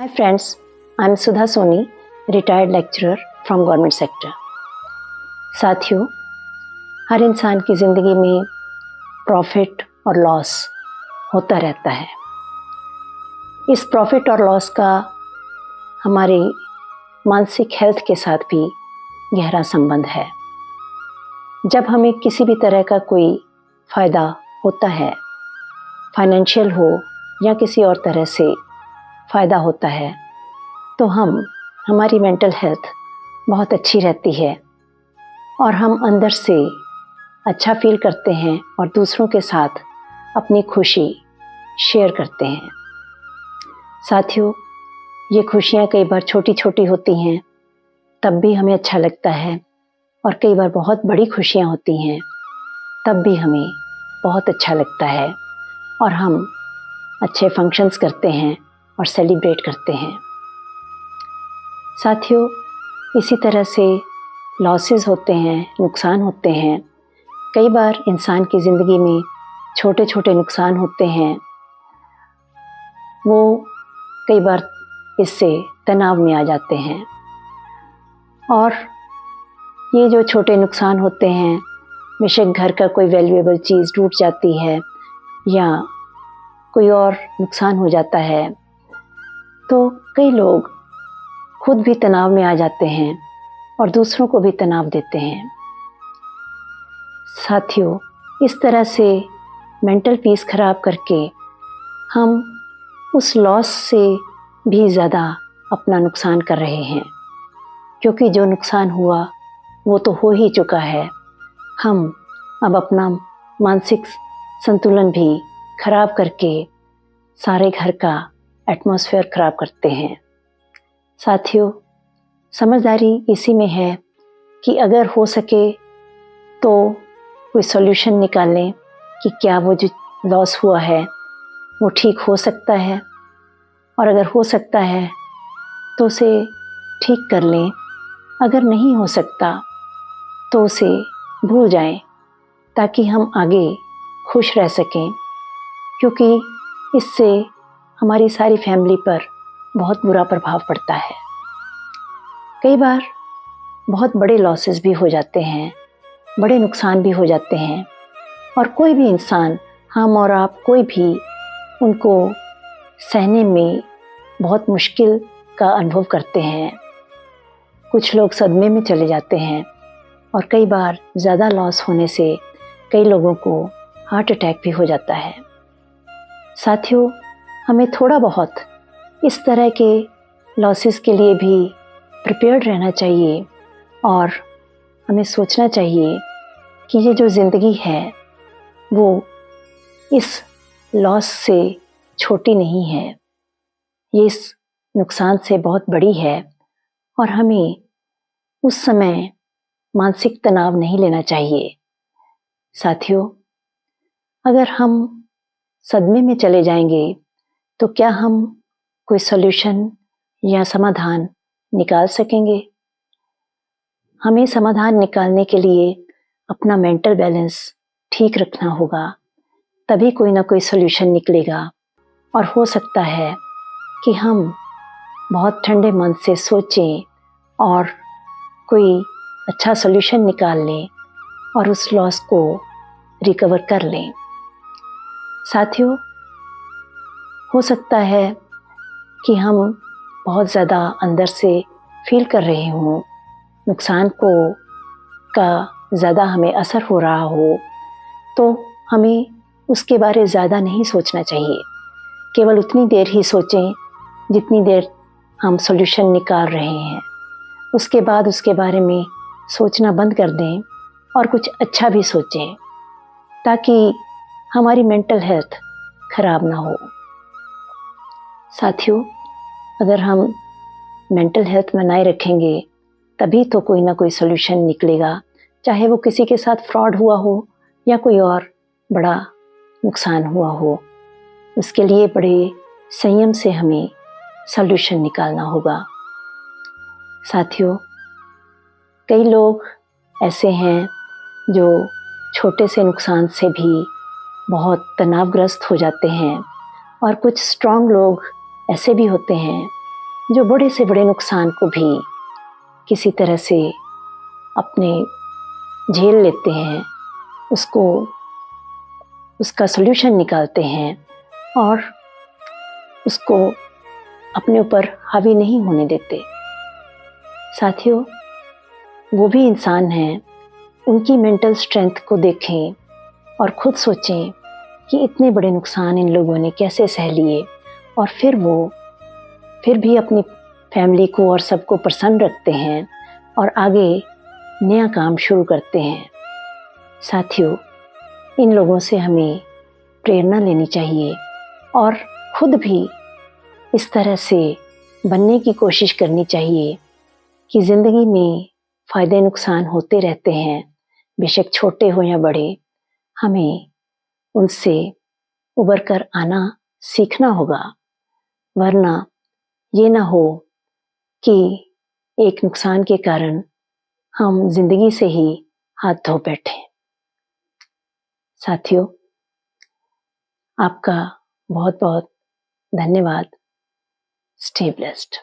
Hi friends, I am Sudha Soni, retired lecturer from government sector. साथियों, हर इंसान की ज़िंदगी में प्रॉफिट और लॉस होता रहता है। इस प्रॉफिट और लॉस का हमारी मानसिक हेल्थ के साथ भी गहरा संबंध है। जब हमें किसी भी तरह का कोई फ़ायदा होता है, फाइनेंशियल हो या किसी और तरह से फ़ायदा होता है, तो हमारी मेंटल हेल्थ बहुत अच्छी रहती है और हम अंदर से अच्छा फील करते हैं और दूसरों के साथ अपनी खुशी शेयर करते हैं। साथियों, ये खुशियाँ कई बार छोटी छोटी होती हैं, तब भी हमें अच्छा लगता है, और कई बार बहुत बड़ी खुशियाँ होती हैं, तब भी हमें बहुत अच्छा लगता है और हम अच्छे फंक्शंस करते हैं और सेलिब्रेट करते हैं। साथियों, इसी तरह से लॉसेस होते हैं, नुकसान होते हैं। कई बार इंसान की ज़िंदगी में छोटे छोटे नुकसान होते हैं, वो कई बार इससे तनाव में आ जाते हैं। और ये जो छोटे नुकसान होते हैं, बेशक घर का कोई वैल्यूएबल चीज़ टूट जाती है या कोई और नुकसान हो जाता है, तो कई लोग खुद भी तनाव में आ जाते हैं और दूसरों को भी तनाव देते हैं। साथियों, इस तरह से मेंटल पीस खराब करके हम उस लॉस से भी ज़्यादा अपना नुकसान कर रहे हैं, क्योंकि जो नुकसान हुआ वो तो हो ही चुका है। हम अब अपना मानसिक संतुलन भी खराब करके सारे घर का एटमॉस्फेयर खराब करते हैं। साथियों, समझदारी इसी में है कि अगर हो सके तो कोई सॉल्यूशन निकालें कि क्या वो जो लॉस हुआ है वो ठीक हो सकता है, और अगर हो सकता है तो उसे ठीक कर लें। अगर नहीं हो सकता तो उसे भूल जाएं, ताकि हम आगे खुश रह सकें, क्योंकि इससे हमारी सारी फैमिली पर बहुत बुरा प्रभाव पड़ता है। कई बार बहुत बड़े लॉसेस भी हो जाते हैं, बड़े नुकसान भी हो जाते हैं, और कोई भी इंसान, हम और आप कोई भी, उनको सहने में बहुत मुश्किल का अनुभव करते हैं। कुछ लोग सदमे में चले जाते हैं और कई बार ज़्यादा लॉस होने से कई लोगों को हार्ट अटैक भी हो जाता है। साथियों, हमें थोड़ा बहुत इस तरह के लॉसेस के लिए भी प्रिपेयर्ड रहना चाहिए और हमें सोचना चाहिए कि ये जो ज़िंदगी है वो इस लॉस से छोटी नहीं है, ये इस नुकसान से बहुत बड़ी है, और हमें उस समय मानसिक तनाव नहीं लेना चाहिए। साथियों, अगर हम सदमे में चले जाएंगे तो क्या हम कोई सॉल्यूशन या समाधान निकाल सकेंगे? हमें समाधान निकालने के लिए अपना मेंटल बैलेंस ठीक रखना होगा, तभी कोई ना कोई सॉल्यूशन निकलेगा। और हो सकता है कि हम बहुत ठंडे मन से सोचें और कोई अच्छा सॉल्यूशन निकाल लें और उस लॉस को रिकवर कर लें। साथियों, हो सकता है कि हम बहुत ज़्यादा अंदर से फील कर रहे हों, नुकसान का ज़्यादा हमें असर हो रहा हो, तो हमें उसके बारे ज़्यादा नहीं सोचना चाहिए। केवल उतनी देर ही सोचें जितनी देर हम सॉल्यूशन निकाल रहे हैं। उसके बाद उसके बारे में सोचना बंद कर दें और कुछ अच्छा भी सोचें, ताकि हमारी मेंटल हेल्थ खराब ना हो। साथियों, अगर हम मेंटल हेल्थ बनाए रखेंगे तभी तो कोई ना कोई सॉल्यूशन निकलेगा, चाहे वो किसी के साथ फ्रॉड हुआ हो या कोई और बड़ा नुकसान हुआ हो। उसके लिए बड़े संयम से हमें सॉल्यूशन निकालना होगा। साथियों, कई लोग ऐसे हैं जो छोटे से नुकसान से भी बहुत तनावग्रस्त हो जाते हैं, और कुछ स्ट्रांग लोग ऐसे भी होते हैं जो बड़े से बड़े नुकसान को भी किसी तरह से अपने झेल लेते हैं, उसको उसका सल्यूशन निकालते हैं और उसको अपने ऊपर हावी नहीं होने देते। साथियों, वो भी इंसान हैं, उनकी मेंटल स्ट्रेंथ को देखें और खुद सोचें कि इतने बड़े नुकसान इन लोगों ने कैसे सह लिए और फिर भी अपनी फैमिली को और सबको प्रसन्न रखते हैं और आगे नया काम शुरू करते हैं। साथियों, इन लोगों से हमें प्रेरणा लेनी चाहिए और खुद भी इस तरह से बनने की कोशिश करनी चाहिए कि ज़िंदगी में फ़ायदे नुकसान होते रहते हैं, बेशक छोटे हो या बड़े। हमें उनसे उबर कर आना सीखना होगा, वरना ये ना हो कि एक नुकसान के कारण हम ज़िंदगी से ही हाथ धो बैठें। साथियों, आपका बहुत बहुत धन्यवाद। Stay blessed.